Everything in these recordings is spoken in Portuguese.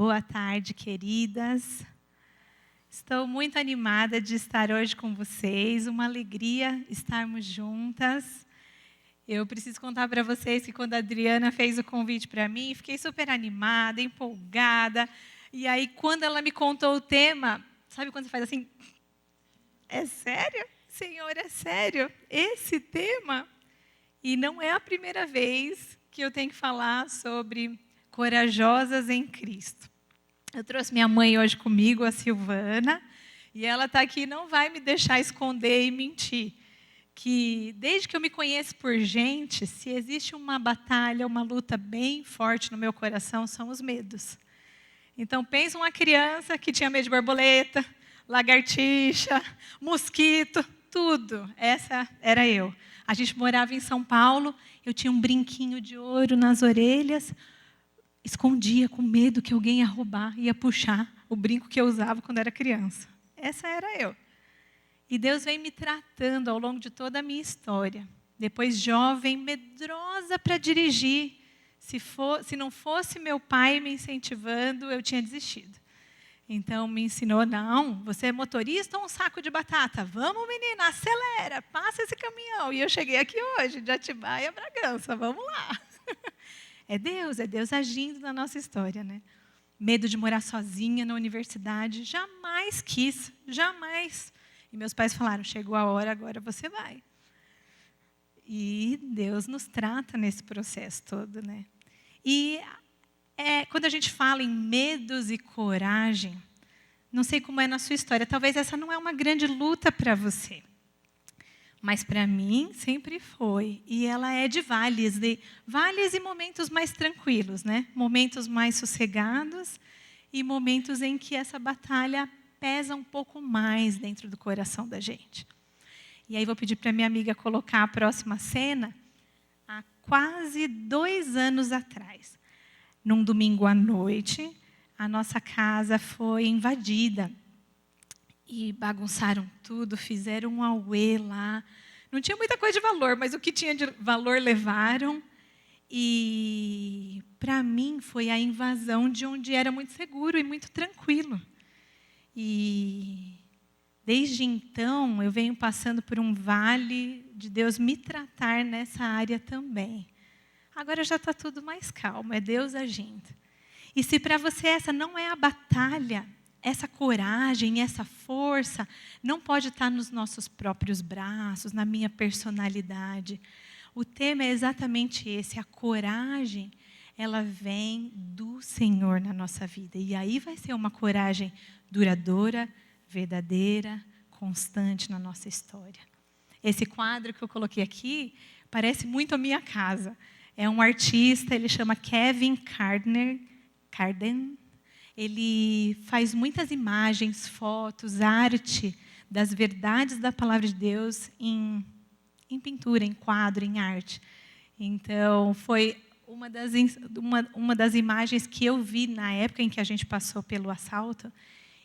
Boa tarde, queridas. Estou muito animada de estar hoje com vocês. Uma alegria estarmos juntas. Eu preciso contar para vocês que quando a Adriana fez o convite para mim, fiquei super animada, empolgada. E aí, quando ela me contou o tema, sabe quando você faz assim? É sério? Senhor, é sério? Esse tema? E não é a primeira vez que eu tenho que falar sobre corajosas em Cristo. Eu trouxe minha mãe hoje comigo, a Silvana, e ela está aqui e não vai me deixar esconder e mentir. Que desde que eu me conheço por gente, se existe uma batalha, uma luta bem forte no meu coração, são os medos. Então, pensa uma criança que tinha medo de borboleta, lagartixa, mosquito, tudo. Essa era eu. A gente morava em São Paulo, eu tinha um brinquinho de ouro nas orelhas, escondia com medo que alguém ia roubar, ia puxar o brinco que eu usava quando era criança. Essa era eu. E Deus vem me tratando ao longo de toda a minha história. Depois jovem, medrosa para dirigir. Se não fosse meu pai me incentivando, eu tinha desistido. Então me ensinou, não, você é motorista ou um saco de batata? Vamos, menina, acelera, passa esse caminhão. E eu cheguei aqui hoje, de Atibaia a Bragança, vamos lá. É Deus agindo na nossa história, né? Medo de morar sozinha na universidade, jamais quis, jamais. E meus pais falaram, chegou a hora, agora você vai. E Deus nos trata nesse processo todo, né? E quando a gente fala em medos e coragem, não sei como é na sua história, talvez essa não é uma grande luta para você. Mas para mim sempre foi. E ela é de vales e momentos mais tranquilos, né? Momentos mais sossegados e momentos em que essa batalha pesa um pouco mais dentro do coração da gente. E aí vou pedir para minha amiga colocar a próxima cena. Há quase 2 anos atrás, num domingo à noite, a nossa casa foi invadida. E bagunçaram tudo, fizeram um auê lá. Não tinha muita coisa de valor, mas o que tinha de valor levaram. E, para mim, foi a invasão de onde era muito seguro e muito tranquilo. E, desde então, eu venho passando por um vale de Deus me tratar nessa área também. Agora já está tudo mais calmo, é Deus agindo. E se para você essa não é a batalha, essa coragem, essa força, não pode estar nos nossos próprios braços, na minha personalidade. O tema é exatamente esse, a coragem, ela vem do Senhor na nossa vida. E aí vai ser uma coragem duradoura, verdadeira, constante na nossa história. Esse quadro que eu coloquei aqui parece muito a minha casa. É um artista, ele chama Kevin Carden. Ele faz muitas imagens, fotos, arte das verdades da palavra de Deus em pintura, em quadro, em arte. Então, foi uma das imagens que eu vi na época em que a gente passou pelo assalto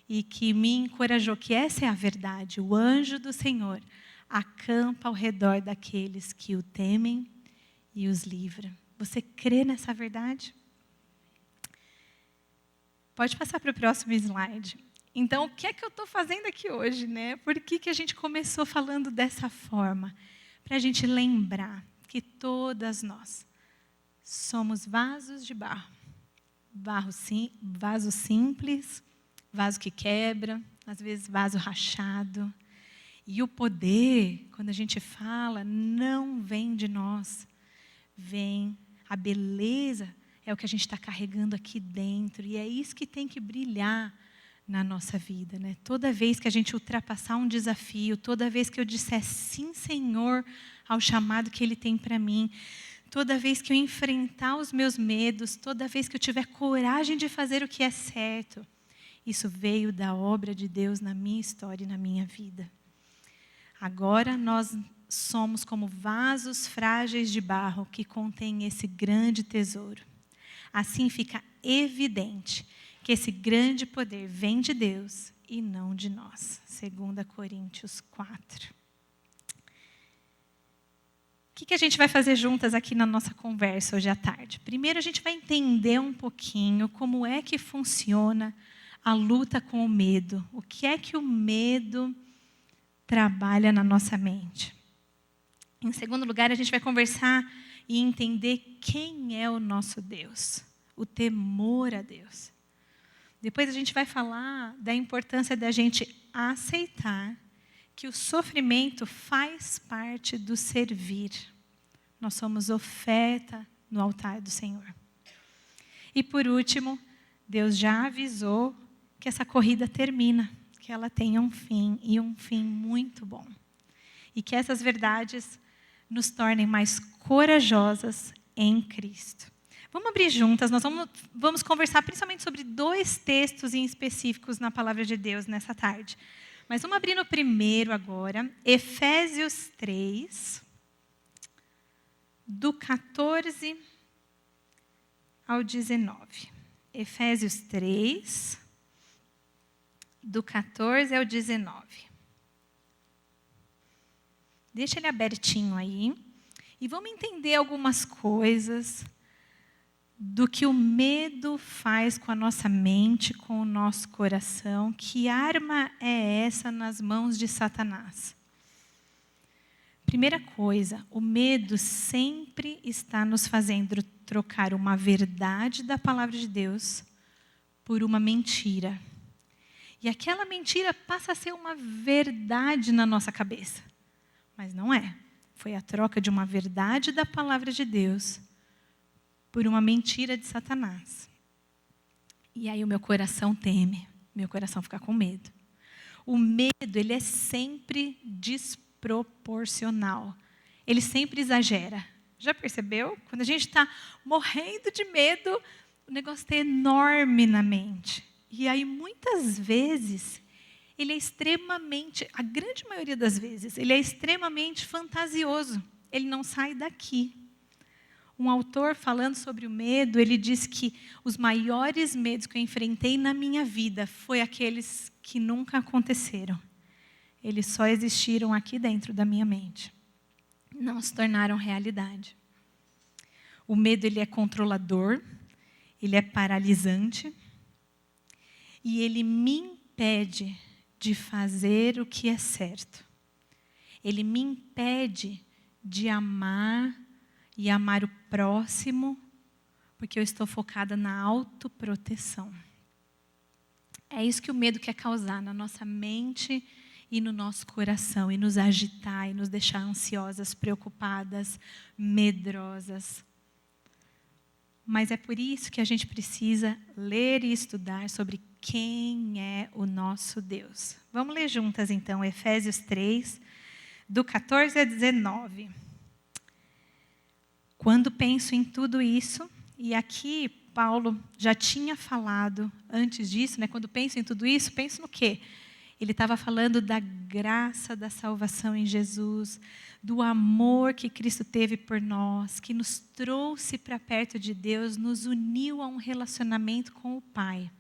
e que me encorajou, que essa é a verdade. O anjo do Senhor acampa ao redor daqueles que o temem e os livra. Você crê nessa verdade? Pode passar para o próximo slide. Então, o que é que eu estou fazendo aqui hoje, né? Por que a gente começou falando dessa forma? Para a gente lembrar que todas nós somos vasos de barro. Vaso simples, vaso que quebra, às vezes vaso rachado. E o poder, quando a gente fala, não vem de nós. Vem a beleza, é o que a gente está carregando aqui dentro. E é isso que tem que brilhar na nossa vida, né? Toda vez que a gente ultrapassar um desafio, toda vez que eu disser sim, Senhor, ao chamado que Ele tem para mim, toda vez que eu enfrentar os meus medos, toda vez que eu tiver coragem de fazer o que é certo, isso veio da obra de Deus na minha história e na minha vida. Agora nós somos como vasos frágeis de barro que contêm esse grande tesouro. Assim fica evidente que esse grande poder vem de Deus e não de nós. 2 Coríntios 4. que a gente vai fazer juntas aqui na nossa conversa hoje à tarde? Primeiro, a gente vai entender um pouquinho como é que funciona a luta com o medo. O que é que o medo trabalha na nossa mente? Em segundo lugar, a gente vai conversar e entender quem é o nosso Deus. O temor a Deus. Depois a gente vai falar da importância da gente aceitar que o sofrimento faz parte do servir. Nós somos oferta no altar do Senhor. E por último, Deus já avisou que essa corrida termina, que ela tenha um fim, e um fim muito bom. E que essas verdades nos tornem mais corajosas em Cristo. Vamos abrir juntas, nós vamos conversar principalmente sobre 2 textos em específicos na palavra de Deus nessa tarde. Mas vamos abrir no primeiro agora, Efésios 3, do 14 ao 19. Efésios 3, do 14 ao 19. Deixa ele abertinho aí. E vamos entender algumas coisas do que o medo faz com a nossa mente, com o nosso coração. Que arma é essa nas mãos de Satanás? Primeira coisa, o medo sempre está nos fazendo trocar uma verdade da palavra de Deus por uma mentira. E aquela mentira passa a ser uma verdade na nossa cabeça. Mas não é. Foi a troca de uma verdade da palavra de Deus por uma mentira de Satanás. E aí o meu coração teme, meu coração fica com medo. O medo, ele é sempre desproporcional. Ele sempre exagera. Já percebeu? Quando a gente está morrendo de medo, o negócio está enorme na mente. E aí muitas vezes, ele é extremamente, a grande maioria das vezes, ele é extremamente fantasioso. Ele não sai daqui. Um autor falando sobre o medo, ele diz que os maiores medos que eu enfrentei na minha vida foi aqueles que nunca aconteceram. Eles só existiram aqui dentro da minha mente. Não se tornaram realidade. O medo, ele é controlador, ele é paralisante e ele me impede de fazer o que é certo. Ele me impede de amar e amar o próximo, porque eu estou focada na autoproteção. É isso que o medo quer causar na nossa mente e no nosso coração, e nos agitar, e nos deixar ansiosas, preocupadas, medrosas. Mas é por isso que a gente precisa ler e estudar sobre quem é o nosso Deus. Vamos ler juntas então, Efésios 3, do 14 a 19. Quando penso em tudo isso, e aqui Paulo já tinha falado antes disso, né? Quando penso em tudo isso, penso no quê? Ele estava falando da graça da salvação em Jesus, do amor que Cristo teve por nós, que nos trouxe para perto de Deus, nos uniu a um relacionamento com o Pai.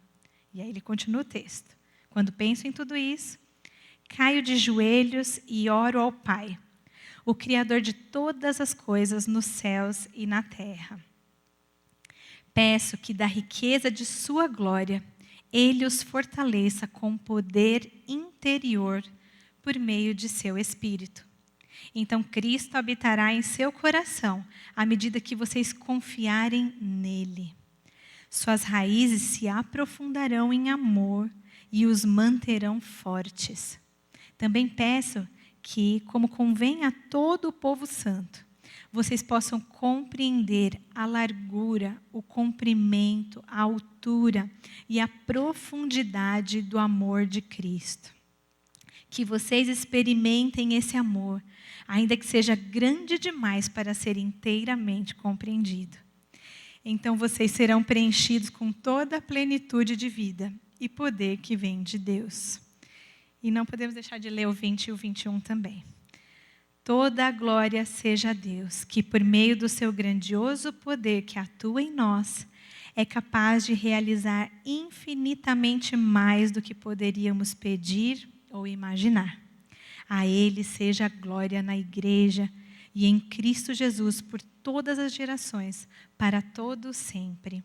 E aí ele continua o texto. Quando penso em tudo isso, caio de joelhos e oro ao Pai, o Criador de todas as coisas nos céus e na terra. Peço que da riqueza de sua glória, Ele os fortaleça com poder interior por meio de seu Espírito. Então Cristo habitará em seu coração à medida que vocês confiarem nele. Suas raízes se aprofundarão em amor e os manterão fortes. Também peço que, como convém a todo o povo santo, vocês possam compreender a largura, o comprimento, a altura e a profundidade do amor de Cristo. Que vocês experimentem esse amor, ainda que seja grande demais para ser inteiramente compreendido. Então vocês serão preenchidos com toda a plenitude de vida e poder que vem de Deus. E não podemos deixar de ler o 20 e o 21 também. Toda a glória seja a Deus, que por meio do seu grandioso poder que atua em nós, é capaz de realizar infinitamente mais do que poderíamos pedir ou imaginar. A Ele seja a glória na igreja e em Cristo Jesus por todas as gerações, para todo sempre.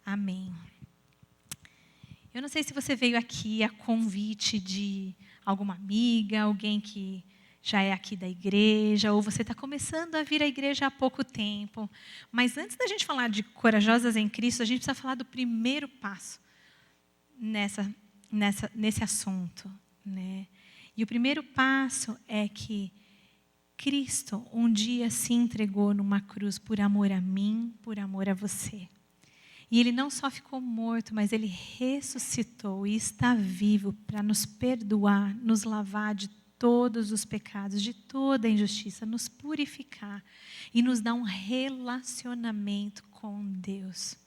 Amém. Eu não sei se você veio aqui a convite de alguma amiga, alguém que já é aqui da igreja, ou você está começando a vir à igreja há pouco tempo. Mas antes da gente falar de corajosas em Cristo, a gente precisa falar do primeiro passo nesse assunto, né? E o primeiro passo é que Cristo um dia se entregou numa cruz por amor a mim, por amor a você. E Ele não só ficou morto, mas Ele ressuscitou e está vivo para nos perdoar, nos lavar de todos os pecados, de toda a injustiça, nos purificar e nos dar um relacionamento com Deus.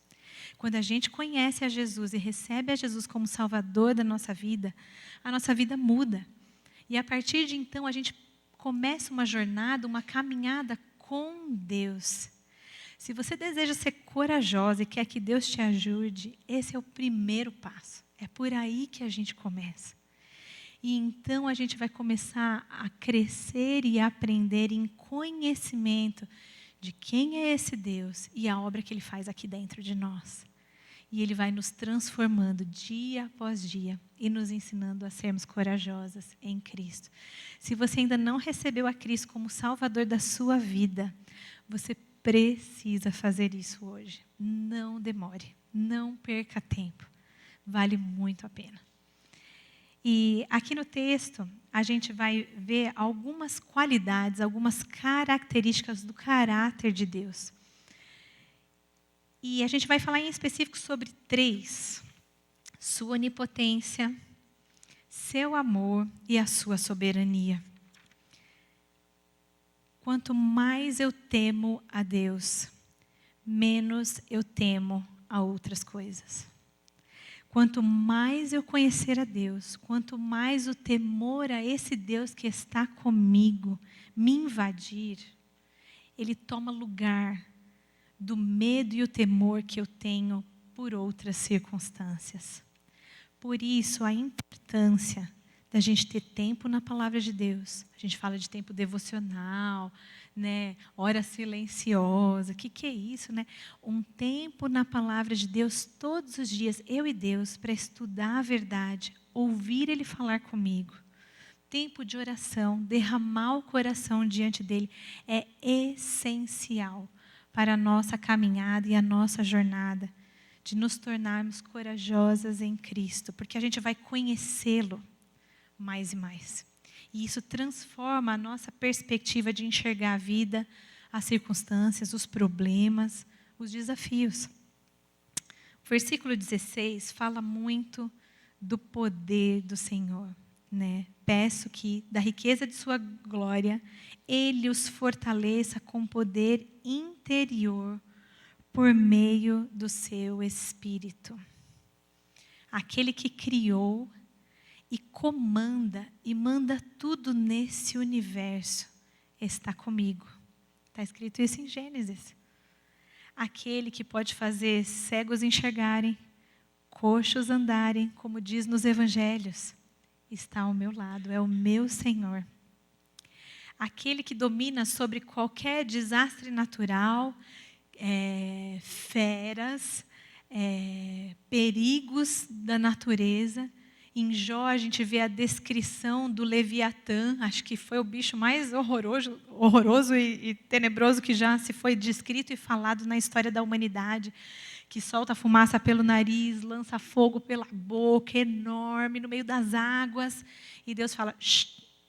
Quando a gente conhece a Jesus e recebe a Jesus como Salvador da nossa vida, a nossa vida muda. E a partir de então a gente começa uma jornada, uma caminhada com Deus. Se você deseja ser corajosa e quer que Deus te ajude, esse é o primeiro passo. É por aí que a gente começa. E então a gente vai começar a crescer e aprender em conhecimento de quem é esse Deus e a obra que Ele faz aqui dentro de nós. E Ele vai nos transformando dia após dia e nos ensinando a sermos corajosas em Cristo. Se você ainda não recebeu a Cristo como Salvador da sua vida, você precisa fazer isso hoje. Não demore, não perca tempo. Vale muito a pena. E aqui no texto, a gente vai ver algumas qualidades, algumas características do caráter de Deus. E a gente vai falar em específico sobre 3. Sua onipotência, seu amor e a sua soberania. Quanto mais eu temo a Deus, menos eu temo a outras coisas. Quanto mais eu conhecer a Deus, quanto mais o temor a esse Deus que está comigo me invadir, ele toma lugar do medo e o temor que eu tenho por outras circunstâncias. Por isso, a importância da gente ter tempo na palavra de Deus. A gente fala de tempo devocional, né? Hora silenciosa. O que é isso, né? Um tempo na palavra de Deus todos os dias, eu e Deus, para estudar a verdade, ouvir Ele falar comigo. Tempo de oração, derramar o coração diante dEle é essencial para a nossa caminhada e a nossa jornada de nos tornarmos corajosas em Cristo, porque a gente vai conhecê-lo mais e mais. E isso transforma a nossa perspectiva de enxergar a vida, as circunstâncias, os problemas, os desafios. O versículo 16 fala muito do poder do Senhor, né? Peço que, da riqueza de sua glória, Ele os fortaleça com poder interior por meio do seu Espírito. Aquele que criou e comanda e manda tudo nesse universo está comigo. Está escrito isso em Gênesis. Aquele que pode fazer cegos enxergarem, coxos andarem, como diz nos evangelhos, está ao meu lado, é o meu Senhor. Aquele que domina sobre qualquer desastre natural, feras, perigos da natureza. Em Jó a gente vê a descrição do Leviatã, acho que foi o bicho mais horroroso e tenebroso que já se foi descrito e falado na história da humanidade, que solta fumaça pelo nariz, lança fogo pela boca, enorme, no meio das águas. E Deus fala,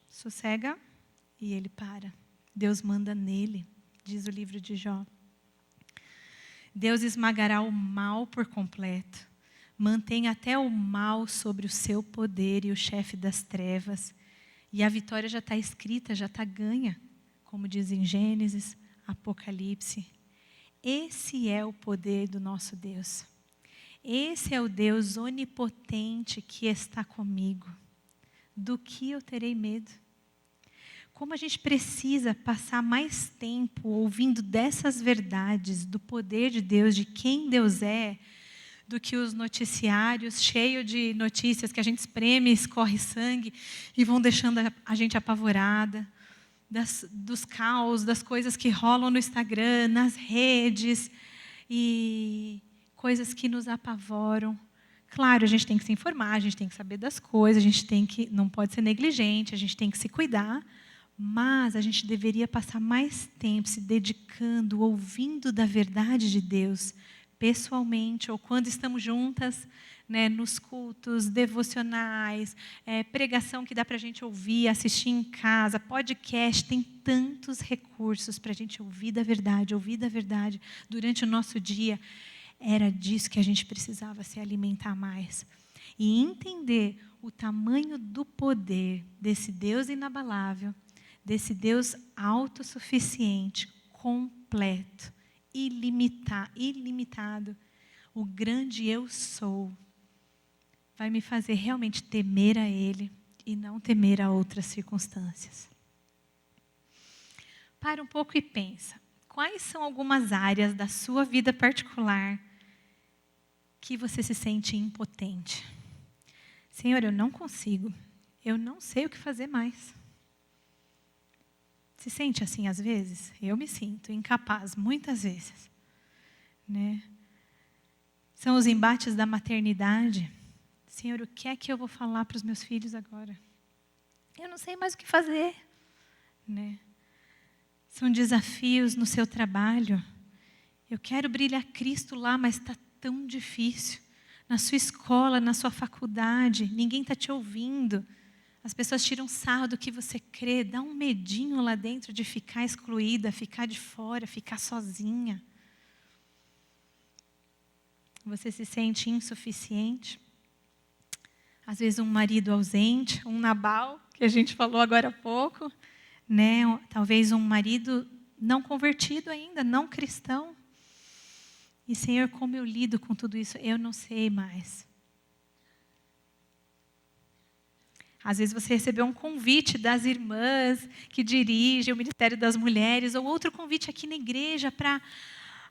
sossega, e ele para. Deus manda nele, diz o livro de Jó. Deus esmagará o mal por completo. Mantém até o mal sobre o seu poder e o chefe das trevas. E a vitória já está escrita, já está ganha, como diz em Gênesis, Apocalipse. Esse é o poder do nosso Deus. Esse é o Deus onipotente que está comigo. Do que eu terei medo? Como a gente precisa passar mais tempo ouvindo dessas verdades, do poder de Deus, de quem Deus é, do que os noticiários cheios de notícias que a gente espreme, escorre sangue e vão deixando a gente apavorada, dos caos, das coisas que rolam no Instagram, nas redes, e coisas que nos apavoram. Claro, a gente tem que se informar, a gente tem que saber das coisas, não pode ser negligente, a gente tem que se cuidar, mas a gente deveria passar mais tempo se dedicando, ouvindo da verdade de Deus, pessoalmente, ou quando estamos juntas, né, nos cultos, devocionais, pregação que dá para a gente ouvir, assistir em casa, podcast, tem tantos recursos para a gente ouvir da verdade durante o nosso dia. Era disso que a gente precisava se alimentar mais. E entender o tamanho do poder desse Deus inabalável, desse Deus autossuficiente, completo, ilimitado, o grande eu sou, vai me fazer realmente temer a Ele e não temer a outras circunstâncias. Para um pouco e pensa, quais são algumas áreas da sua vida particular que você se sente impotente? Senhor, eu não consigo, eu não sei o que fazer mais. Se sente assim às vezes? Eu me sinto incapaz, muitas vezes. Né? São os embates da maternidade. Senhor, o que é que eu vou falar para os meus filhos agora? Eu não sei mais o que fazer. Né? São desafios no seu trabalho. Eu quero brilhar Cristo lá, mas está tão difícil. Na sua escola, na sua faculdade, ninguém está te ouvindo. As pessoas tiram sarro do que você crê, dá um medinho lá dentro de ficar excluída, ficar de fora, ficar sozinha. Você se sente insuficiente. Às vezes um marido ausente, um Nabal, que a gente falou agora há pouco, né? Talvez um marido não convertido ainda, não cristão. E Senhor, como eu lido com tudo isso? Eu não sei mais. Às vezes você recebeu um convite das irmãs que dirigem o Ministério das Mulheres, ou outro convite aqui na igreja para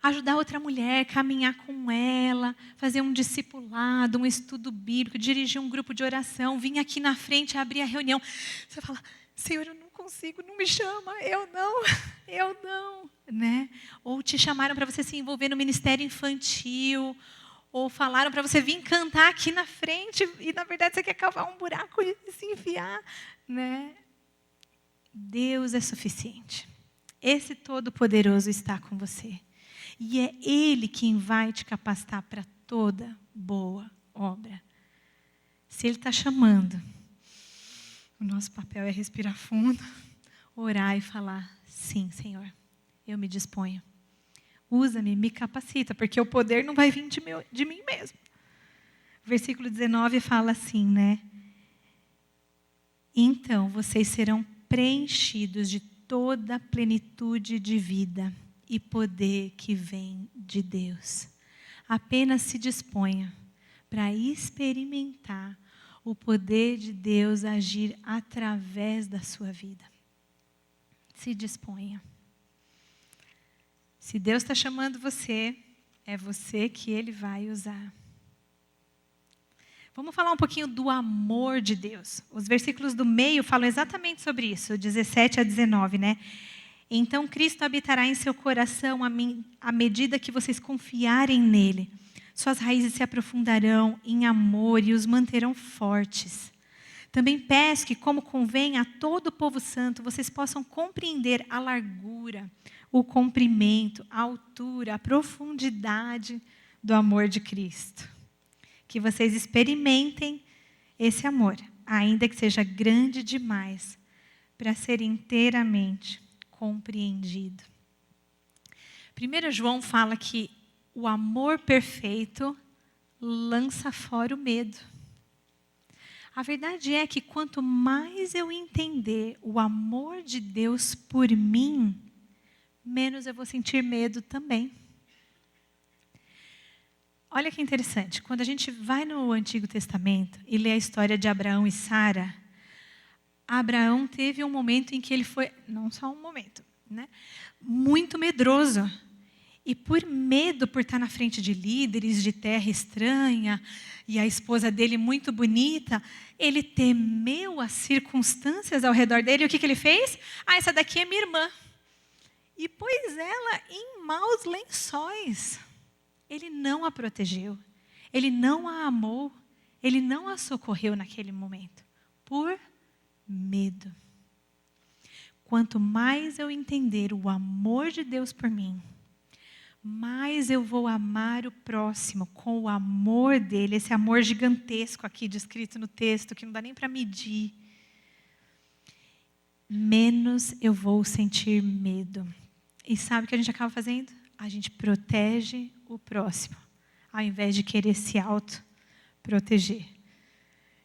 ajudar outra mulher, caminhar com ela, fazer um discipulado, um estudo bíblico, dirigir um grupo de oração, vir aqui na frente abrir a reunião. Você fala, Senhor, eu não consigo, não me chama, eu não, né? Ou te chamaram para você se envolver no ministério infantil, ou falaram para você vir cantar aqui na frente, e na verdade você quer cavar um buraco e se enfiar, né? Deus é suficiente. Esse Todo-Poderoso está com você. E é Ele quem vai te capacitar para toda boa obra. Se Ele está chamando, o nosso papel é respirar fundo, orar e falar, sim, Senhor, eu me disponho. Usa-me, me capacita, porque o poder não vai vir de mim mesmo. O versículo 19 fala assim, né? Então, vocês serão preenchidos de toda a plenitude de vida e poder que vem de Deus. Apenas se disponha para experimentar o poder de Deus agir através da sua vida. Se disponha. Se Deus está chamando você, é você que Ele vai usar. Vamos falar um pouquinho do amor de Deus. Os versículos do meio falam exatamente sobre isso, 17 a 19, né? Então Cristo habitará em seu coração à medida que vocês confiarem nele. Suas raízes se aprofundarão em amor e os manterão fortes. Também peço que, como convém a todo o povo santo, vocês possam compreender a largura, o comprimento, a altura, a profundidade do amor de Cristo. Que vocês experimentem esse amor, ainda que seja grande demais, para ser inteiramente compreendido. 1 João fala que o amor perfeito lança fora o medo. A verdade é que quanto mais eu entender o amor de Deus por mim, menos eu vou sentir medo também. Olha que interessante, quando a gente vai no Antigo Testamento e lê a história de Abraão e Sara, Abraão teve um momento em que ele foi, não só um momento, né, muito medroso. E por medo, por estar na frente de líderes de terra estranha, e a esposa dele muito bonita, ele temeu as circunstâncias ao redor dele. E o que ele fez? Essa daqui é minha irmã. E pôs ela em maus lençóis. Ele não a protegeu. Ele não a amou. Ele não a socorreu naquele momento. Por medo. Quanto mais eu entender o amor de Deus por mim, mais eu vou amar o próximo com o amor dele, esse amor gigantesco aqui descrito no texto, que não dá nem para medir. Menos eu vou sentir medo. E sabe o que a gente acaba fazendo? A gente protege o próximo, ao invés de querer se auto-proteger.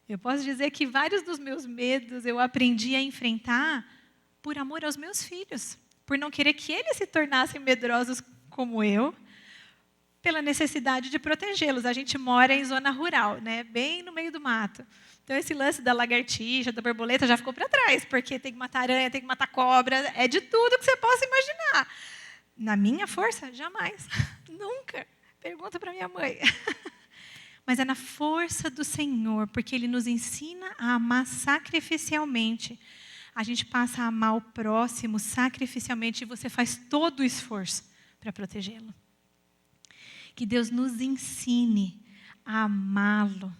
Eu posso dizer que vários dos meus medos eu aprendi a enfrentar por amor aos meus filhos, por não querer que eles se tornassem medrosos como eu, pela necessidade de protegê-los. A gente mora em zona rural, né? Bem no meio do mato. Então, esse lance da lagartixa, da borboleta, já ficou para trás, porque tem que matar aranha, tem que matar cobra, é de tudo que você possa imaginar. Na minha força, jamais. Nunca. Pergunta para minha mãe. Mas é na força do Senhor, porque Ele nos ensina a amar sacrificialmente. A gente passa a amar o próximo sacrificialmente e você faz todo o esforço para protegê-lo. Que Deus nos ensine a amá-lo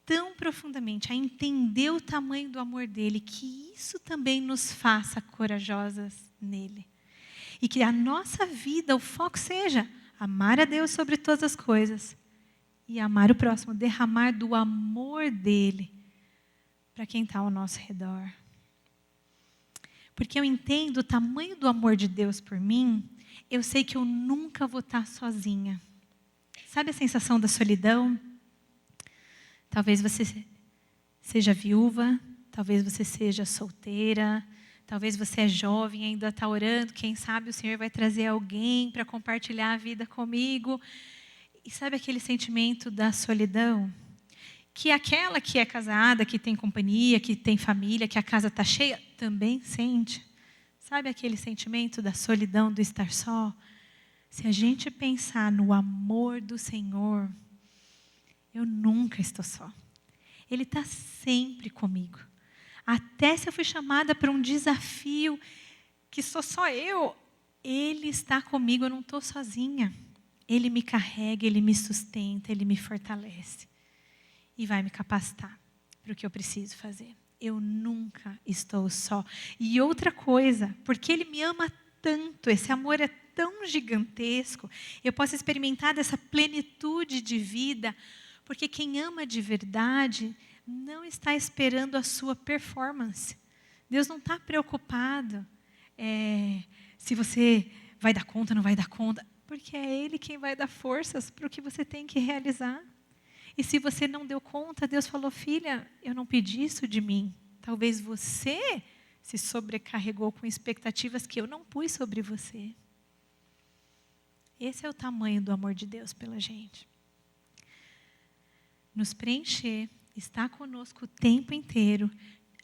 tão profundamente, a entender o tamanho do amor dele, que isso também nos faça corajosas nele. E que a nossa vida, o foco seja amar a Deus sobre todas as coisas e amar o próximo, derramar do amor dele para quem está ao nosso redor. Porque eu entendo o tamanho do amor de Deus por mim, eu sei que eu nunca vou estar sozinha. Sabe a sensação da solidão? Talvez você seja viúva, talvez você seja solteira, talvez você é jovem e ainda está orando, quem sabe o Senhor vai trazer alguém para compartilhar a vida comigo. E sabe aquele sentimento da solidão? Que aquela que é casada, que tem companhia, que tem família, que a casa está cheia, também sente. Sabe aquele sentimento da solidão, do estar só? Se a gente pensar no amor do Senhor, eu nunca estou só. Ele está sempre comigo. Até se eu fui chamada para um desafio que sou só eu, Ele está comigo, eu não estou sozinha. Ele me carrega, Ele me sustenta, Ele me fortalece. E vai me capacitar para o que eu preciso fazer. Eu nunca estou só. E outra coisa, porque Ele me ama tanto, esse amor é tão gigantesco, eu posso experimentar dessa plenitude de vida, porque quem ama de verdade não está esperando a sua performance. Deus não está preocupado se você vai dar conta ou não vai dar conta, porque é Ele quem vai dar forças para o que você tem que realizar. E se você não deu conta, Deus falou, filha, eu não pedi isso de mim. Talvez você se sobrecarregou com expectativas que eu não pus sobre você. Esse é o tamanho do amor de Deus pela gente. Nos preencher, estar conosco o tempo inteiro,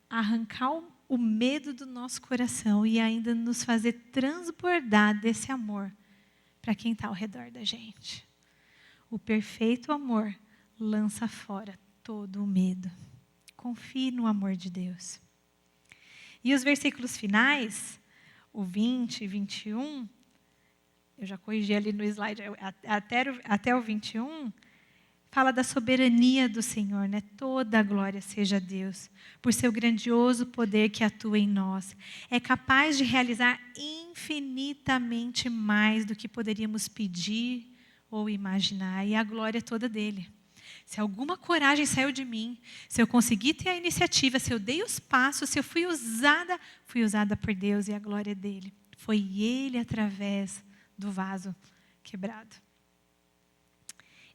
arrancar o medo do nosso coração e ainda nos fazer transbordar desse amor para quem está ao redor da gente. O perfeito amor lança fora todo o medo. Confie no amor de Deus. E os versículos finais, o 20 e 21, eu já corrigi ali no slide, até o 21, fala da soberania do Senhor, né? Toda a glória seja a Deus, por seu grandioso poder que atua em nós. É capaz de realizar infinitamente mais do que poderíamos pedir ou imaginar, e a glória é toda dele. Se alguma coragem saiu de mim, se eu consegui ter a iniciativa, se eu dei os passos, se eu fui usada por Deus e a glória é dele. Foi Ele através do vaso quebrado.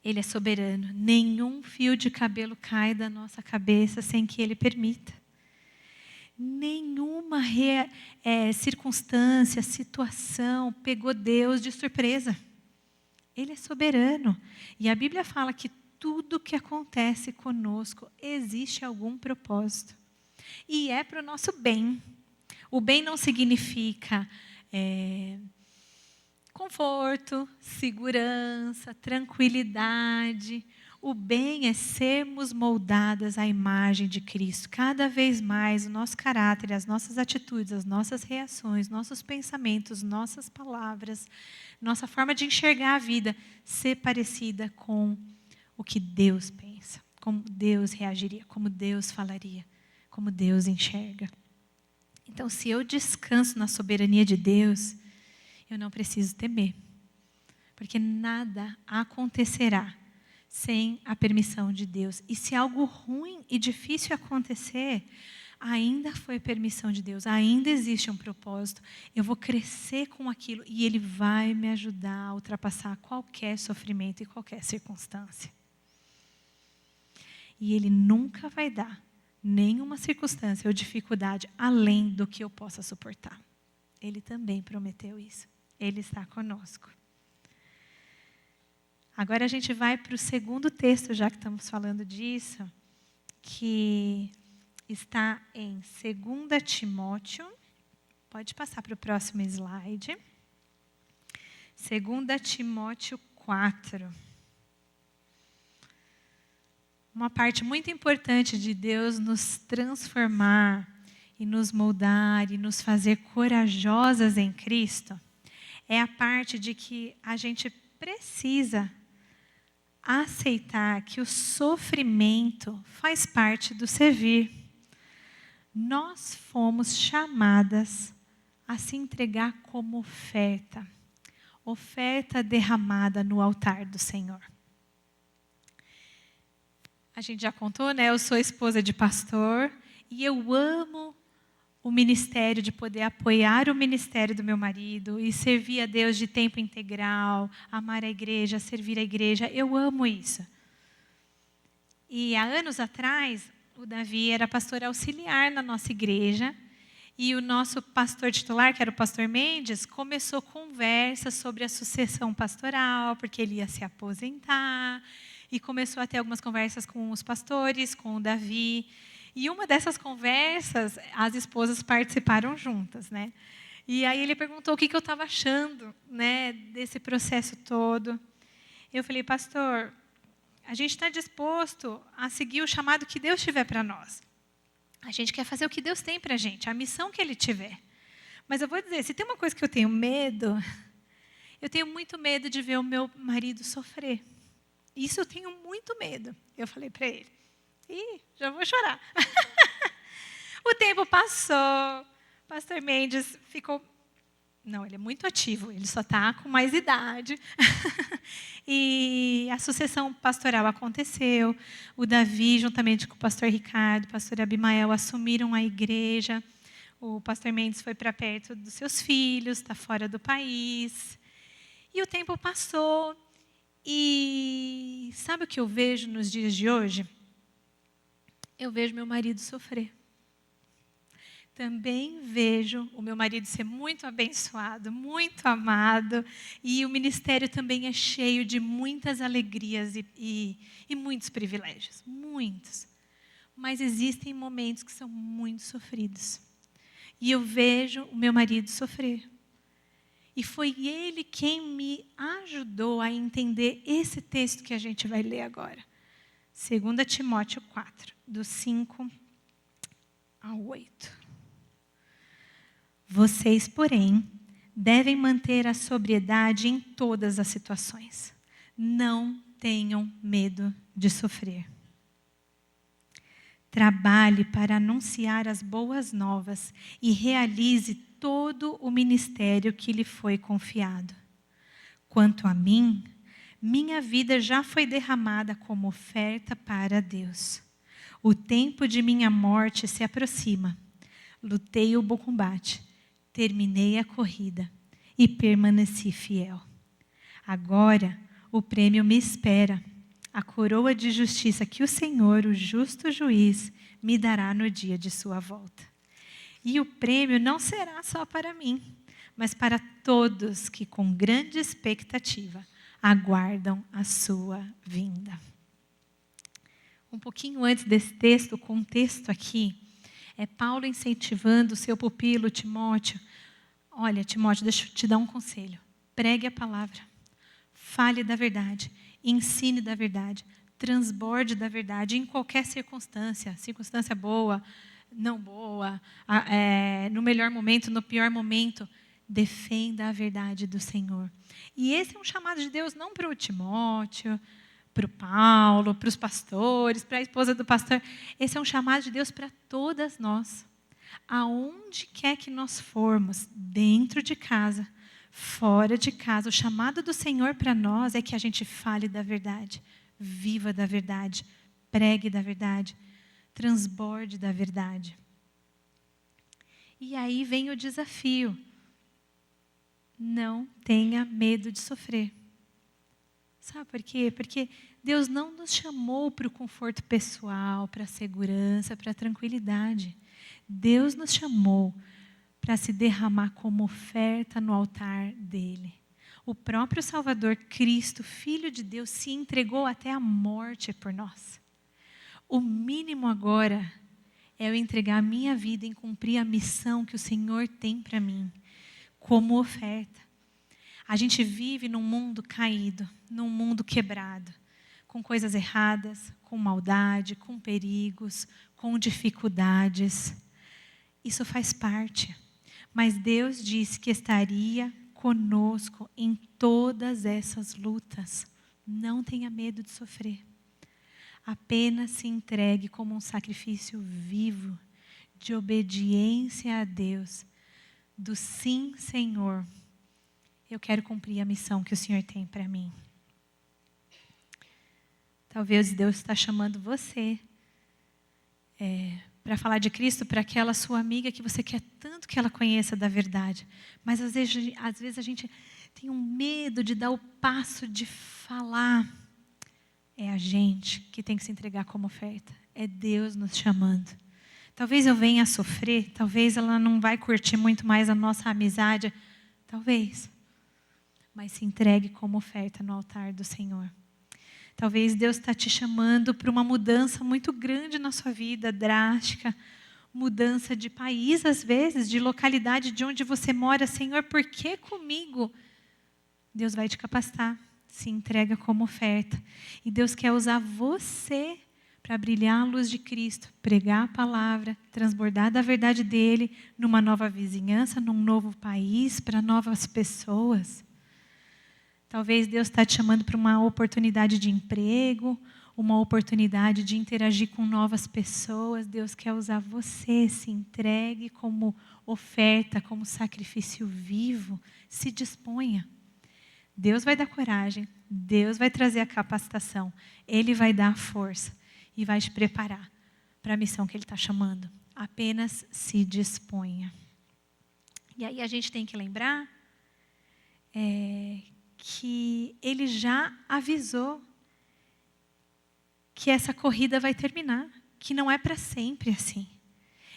Ele é soberano. Nenhum fio de cabelo cai da nossa cabeça sem que Ele permita. Nenhuma circunstância, situação pegou Deus de surpresa. Ele é soberano. E a Bíblia fala que tudo que acontece conosco existe algum propósito. E é para o nosso bem. O bem não significa conforto, segurança, tranquilidade. O bem é sermos moldadas à imagem de Cristo. Cada vez mais o nosso caráter, as nossas atitudes, as nossas reações, nossos pensamentos, nossas palavras, nossa forma de enxergar a vida, ser parecida com o que Deus pensa, como Deus reagiria, como Deus falaria, como Deus enxerga. Então, se eu descanso na soberania de Deus, eu não preciso temer, porque nada acontecerá sem a permissão de Deus. E se algo ruim e difícil acontecer, ainda foi permissão de Deus, ainda existe um propósito. Eu vou crescer com aquilo e Ele vai me ajudar a ultrapassar qualquer sofrimento e qualquer circunstância. E Ele nunca vai dar nenhuma circunstância ou dificuldade além do que eu possa suportar. Ele também prometeu isso. Ele está conosco. Agora a gente vai para o segundo texto, já que estamos falando disso, que está em 2 Timóteo. Pode passar para o próximo slide. 2 Timóteo 4. Uma parte muito importante de Deus nos transformar e nos moldar e nos fazer corajosas em Cristo é a parte de que a gente precisa aceitar que o sofrimento faz parte do servir. Nós fomos chamadas a se entregar como oferta, oferta derramada no altar do Senhor. A gente já contou, né? Eu sou esposa de pastor e eu amo o ministério, de poder apoiar o ministério do meu marido e servir a Deus de tempo integral, amar a igreja, servir a igreja. Eu amo isso. E há anos atrás, o Davi era pastor auxiliar na nossa igreja e o nosso pastor titular, que era o pastor Mendes, começou conversas sobre a sucessão pastoral, porque ele ia se aposentar, e começou a ter algumas conversas com os pastores, com o Davi. E uma dessas conversas, as esposas participaram juntas, né? E aí ele perguntou o que eu estava achando, né, desse processo todo. Eu falei, pastor, a gente está disposto a seguir o chamado que Deus tiver para nós. A gente quer fazer o que Deus tem para a gente, a missão que Ele tiver. Mas eu vou dizer, se tem uma coisa que eu tenho medo, eu tenho muito medo de ver o meu marido sofrer. Isso eu tenho muito medo. Eu falei para ele. Já vou chorar. O tempo passou. Pastor Mendes ficou... Não, ele é muito ativo. Ele só está com mais idade. E a sucessão pastoral aconteceu. O Davi, juntamente com o pastor Ricardo, o pastor Abimael, assumiram a igreja. O pastor Mendes foi para perto dos seus filhos, está fora do país. E o tempo passou. E sabe o que eu vejo nos dias de hoje? Eu vejo meu marido sofrer. Também vejo o meu marido ser muito abençoado, muito amado, e o ministério também é cheio de muitas alegrias e muitos privilégios, muitos. Mas existem momentos que são muito sofridos. E eu vejo o meu marido sofrer. E foi ele quem me ajudou a entender esse texto que a gente vai ler agora. 2 Timóteo 4, do 5 ao 8. Vocês, porém, devem manter a sobriedade em todas as situações. Não tenham medo de sofrer. Trabalhe para anunciar as boas novas e realize todo o ministério que lhe foi confiado. Quanto a mim, minha vida já foi derramada como oferta para Deus. O tempo de minha morte se aproxima. Lutei o bom combate, terminei a corrida e permaneci fiel. Agora o prêmio me espera, a coroa de justiça que o Senhor, o justo juiz, me dará no dia de sua volta. E o prêmio não será só para mim, mas para todos que com grande expectativa aguardam a sua vinda. Um pouquinho antes desse texto, o contexto aqui é Paulo incentivando o seu pupilo Timóteo. Olha, Timóteo, deixa eu te dar um conselho. Pregue a palavra. Fale da verdade. Ensine da verdade. Transborde da verdade em qualquer circunstância. Circunstância boa, não boa, no melhor momento, no pior momento. Defenda a verdade do Senhor. E esse é um chamado de Deus não para o Timóteo, para o Paulo, para os pastores, para a esposa do pastor. Esse é um chamado de Deus para todas nós. Aonde quer que nós formos, dentro de casa, fora de casa, o chamado do Senhor para nós é que a gente fale da verdade, viva da verdade, pregue da verdade, transborde da verdade. E aí vem o desafio. Não tenha medo de sofrer. Sabe por quê? Porque Deus não nos chamou para o conforto pessoal, para a segurança, para a tranquilidade. Deus nos chamou para se derramar como oferta no altar dele. O próprio Salvador, Cristo, Filho de Deus, se entregou até a morte por nós. O mínimo agora é eu entregar a minha vida em cumprir a missão que o Senhor tem para mim, como oferta. A gente vive num mundo caído, num mundo quebrado, com coisas erradas, com maldade, com perigos, com dificuldades. Isso faz parte. Mas Deus disse que estaria conosco em todas essas lutas. Não tenha medo de sofrer. Apenas se entregue como um sacrifício vivo, de obediência a Deus, do sim, Senhor. Eu quero cumprir a missão que o Senhor tem para mim. Talvez Deus está chamando você para falar de Cristo para aquela sua amiga que você quer tanto que ela conheça da verdade. Mas às vezes a gente tem um medo de dar o passo de falar. É a gente que tem que se entregar como oferta. É Deus nos chamando. Talvez eu venha a sofrer, talvez ela não vai curtir muito mais a nossa amizade. Talvez. Mas se entregue como oferta no altar do Senhor. Talvez Deus está te chamando para uma mudança muito grande na sua vida, drástica. Mudança de país, às vezes, de localidade de onde você mora. Senhor, por que comigo? Deus vai te capacitar. Se entrega como oferta. E Deus quer usar você para brilhar a luz de Cristo, pregar a palavra, transbordar da verdade dele numa nova vizinhança, num novo país, para novas pessoas. Talvez Deus está te chamando para uma oportunidade de emprego, uma oportunidade de interagir com novas pessoas. Deus quer usar você, se entregue como oferta, como sacrifício vivo, se disponha. Deus vai dar coragem, Deus vai trazer a capacitação, Ele vai dar a força e vai te preparar para a missão que Ele está chamando. Apenas se disponha. E aí a gente tem que lembrar que Ele já avisou que essa corrida vai terminar, que não é para sempre assim.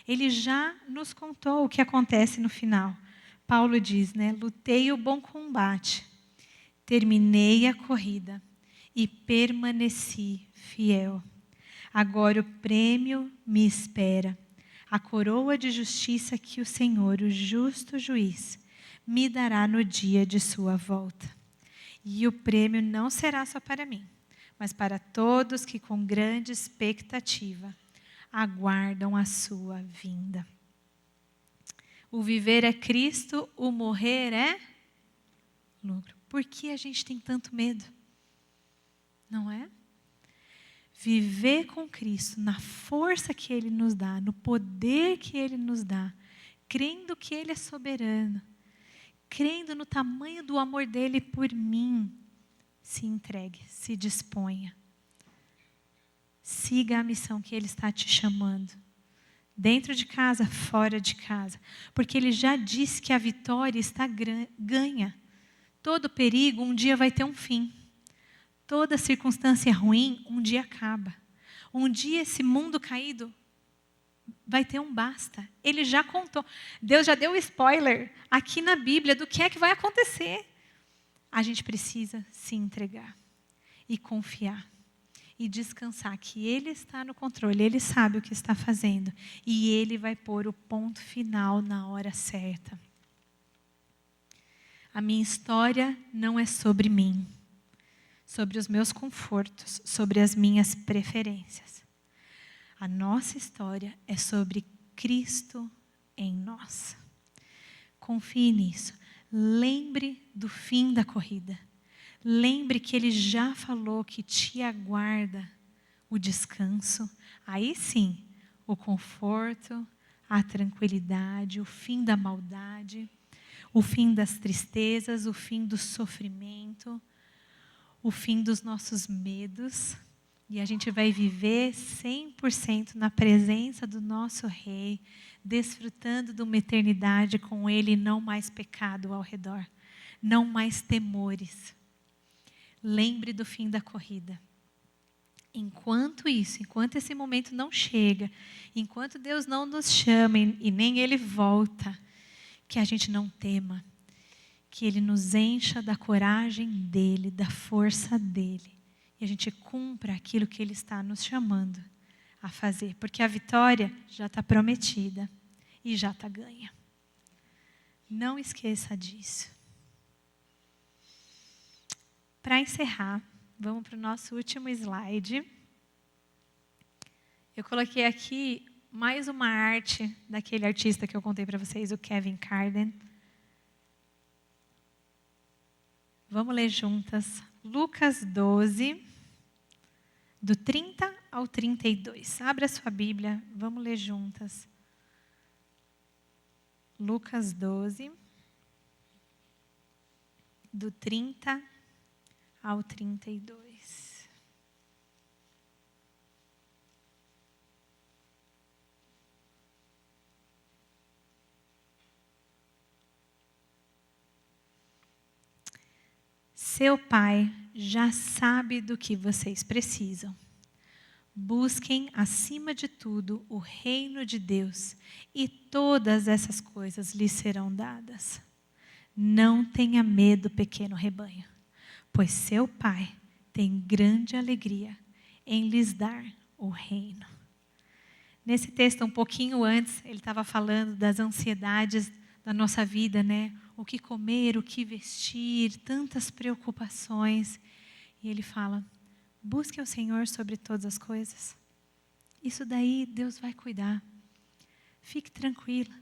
Ele já nos contou o que acontece no final. Paulo diz, lutei o bom combate, terminei a corrida e permaneci fiel. Agora o prêmio me espera, a coroa de justiça que o Senhor, o justo juiz, me dará no dia de sua volta. E o prêmio não será só para mim, mas para todos que com grande expectativa aguardam a sua vinda. O viver é Cristo, o morrer é lucro. Por que a gente tem tanto medo? Não é? Viver com Cristo, na força que Ele nos dá, no poder que Ele nos dá, crendo que Ele é soberano, crendo no tamanho do amor dEle por mim, se entregue, se disponha. Siga a missão que Ele está te chamando. Dentro de casa, fora de casa. Porque Ele já disse que a vitória está ganha. Todo perigo um dia vai ter um fim. Toda circunstância ruim um dia acaba. Um dia esse mundo caído vai ter um basta. Ele já contou. Deus já deu spoiler aqui na Bíblia do que é que vai acontecer. A gente precisa se entregar e confiar. E descansar que Ele está no controle. Ele sabe o que está fazendo. E Ele vai pôr o ponto final na hora certa. A minha história não é sobre mim, sobre os meus confortos, sobre as minhas preferências. A nossa história é sobre Cristo em nós. Confie nisso. Lembre do fim da corrida. Lembre que Ele já falou que te aguarda o descanso. Aí sim, o conforto, a tranquilidade, o fim da maldade, o fim das tristezas, o fim do sofrimento, o fim dos nossos medos. E a gente vai viver 100% na presença do nosso Rei, desfrutando de uma eternidade com Ele, não mais pecado ao redor, não mais temores. Lembre do fim da corrida. Enquanto esse momento não chega, enquanto Deus não nos chama e nem Ele volta, que a gente não tema, que Ele nos encha da coragem dEle, da força dEle, e a gente cumpra aquilo que Ele está nos chamando a fazer, porque a vitória já está prometida e já está ganha. Não esqueça disso. Para encerrar, vamos para o nosso último slide. Eu coloquei aqui mais uma arte daquele artista que eu contei para vocês, o Kevin Carden. Vamos ler juntas. Lucas 12, do 30 ao 32. Abra a sua Bíblia, vamos ler juntas. Lucas 12, do 30 ao 32. Seu pai já sabe do que vocês precisam. Busquem, acima de tudo, o reino de Deus, e todas essas coisas lhes serão dadas. Não tenha medo, pequeno rebanho, pois seu pai tem grande alegria em lhes dar o reino. Nesse texto, um pouquinho antes, ele estava falando das ansiedades da nossa vida, né? O que comer, o que vestir, tantas preocupações. E ele fala, busque o Senhor sobre todas as coisas. Isso daí Deus vai cuidar. Fique tranquila.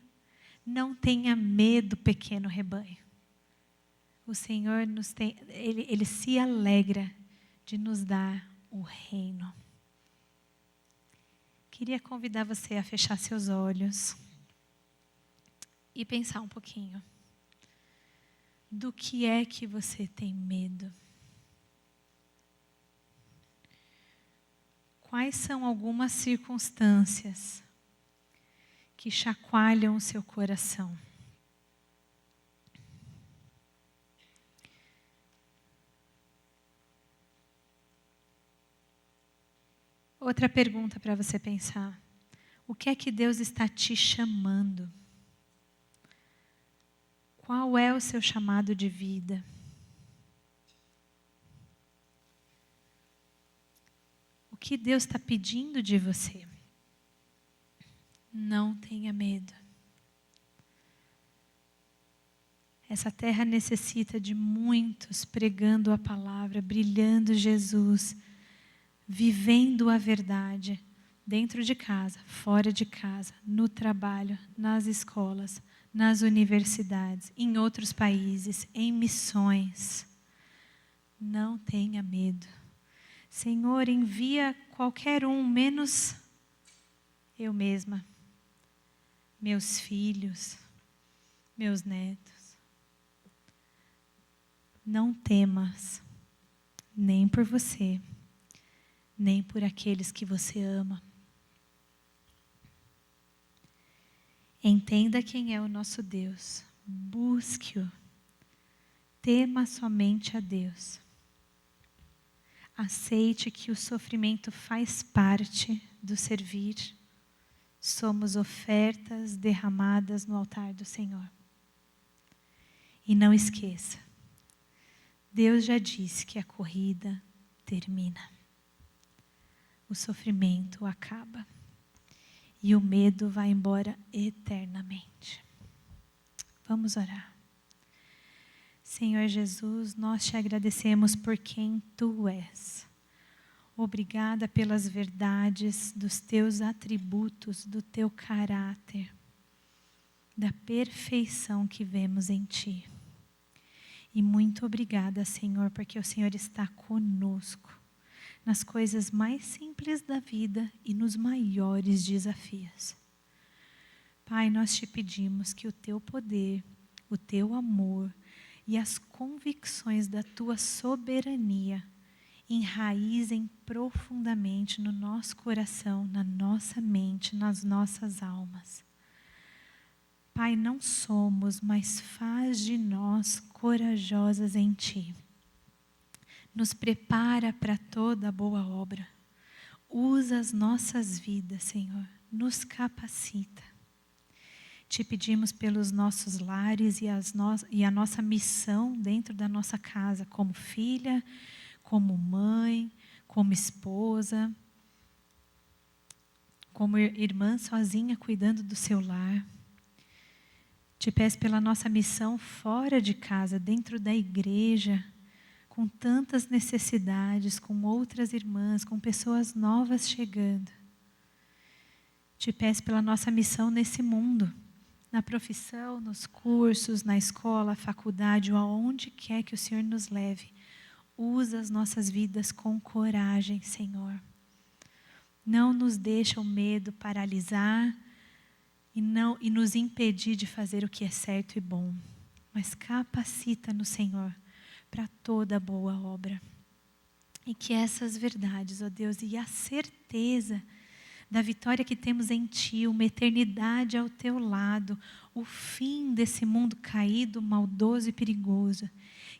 Não tenha medo, pequeno rebanho. O Senhor Ele se alegra de nos dar o reino. Queria convidar você a fechar seus olhos e pensar um pouquinho. Do que é que você tem medo? Quais são algumas circunstâncias que chacoalham o seu coração? Outra pergunta para você pensar. O que é que Deus está te chamando? Qual é o seu chamado de vida? O que Deus está pedindo de você? Não tenha medo. Essa terra necessita de muitos pregando a palavra, brilhando Jesus, vivendo a verdade, dentro de casa, fora de casa, no trabalho, nas escolas, nas universidades, em outros países, em missões. Não tenha medo. Senhor, envia qualquer um, menos eu mesma, meus filhos, meus netos. Não temas, nem por você, nem por aqueles que você ama. Entenda quem é o nosso Deus. Busque-o. Tema somente a Deus. Aceite que o sofrimento faz parte do servir. Somos ofertas derramadas no altar do Senhor. E não esqueça, Deus já disse que a corrida termina. O sofrimento acaba. E o medo vai embora eternamente. Vamos orar. Senhor Jesus, nós te agradecemos por quem Tu és. Obrigada pelas verdades dos Teus atributos, do Teu caráter, da perfeição que vemos em Ti. E muito obrigada, Senhor, porque o Senhor está conosco nas coisas mais simples da vida e nos maiores desafios. Pai, nós te pedimos que o Teu poder, o Teu amor e as convicções da Tua soberania enraizem profundamente no nosso coração, na nossa mente, nas nossas almas. Pai, não somos, mas faz de nós corajosas em Ti. Nos prepara para toda boa obra. Usa as nossas vidas, Senhor. Nos capacita. Te pedimos pelos nossos lares e a nossa missão dentro da nossa casa, como filha, como mãe, como esposa, como irmã sozinha cuidando do seu lar. Te peço pela nossa missão fora de casa, dentro da igreja, com tantas necessidades, com outras irmãs, com pessoas novas chegando. Te peço pela nossa missão nesse mundo, na profissão, nos cursos, na escola, faculdade, ou aonde quer que o Senhor nos leve. Usa as nossas vidas com coragem, Senhor. Não nos deixa o medo paralisar e nos impedir de fazer o que é certo e bom. Mas capacita-nos, Senhor, para toda boa obra. E que essas verdades, ó Deus, e a certeza da vitória que temos em Ti, uma eternidade ao Teu lado, o fim desse mundo caído, maldoso e perigoso,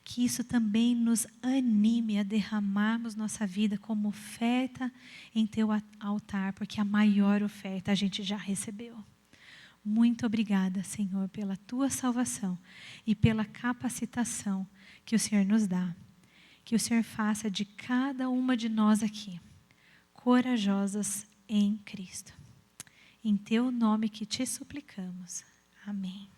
que isso também nos anime a derramarmos nossa vida como oferta em Teu altar, porque a maior oferta a gente já recebeu. Muito obrigada, Senhor, pela Tua salvação e pela capacitação que o Senhor nos dá. Que o Senhor faça de cada uma de nós aqui corajosas em Cristo. Em Teu nome que te suplicamos. Amém.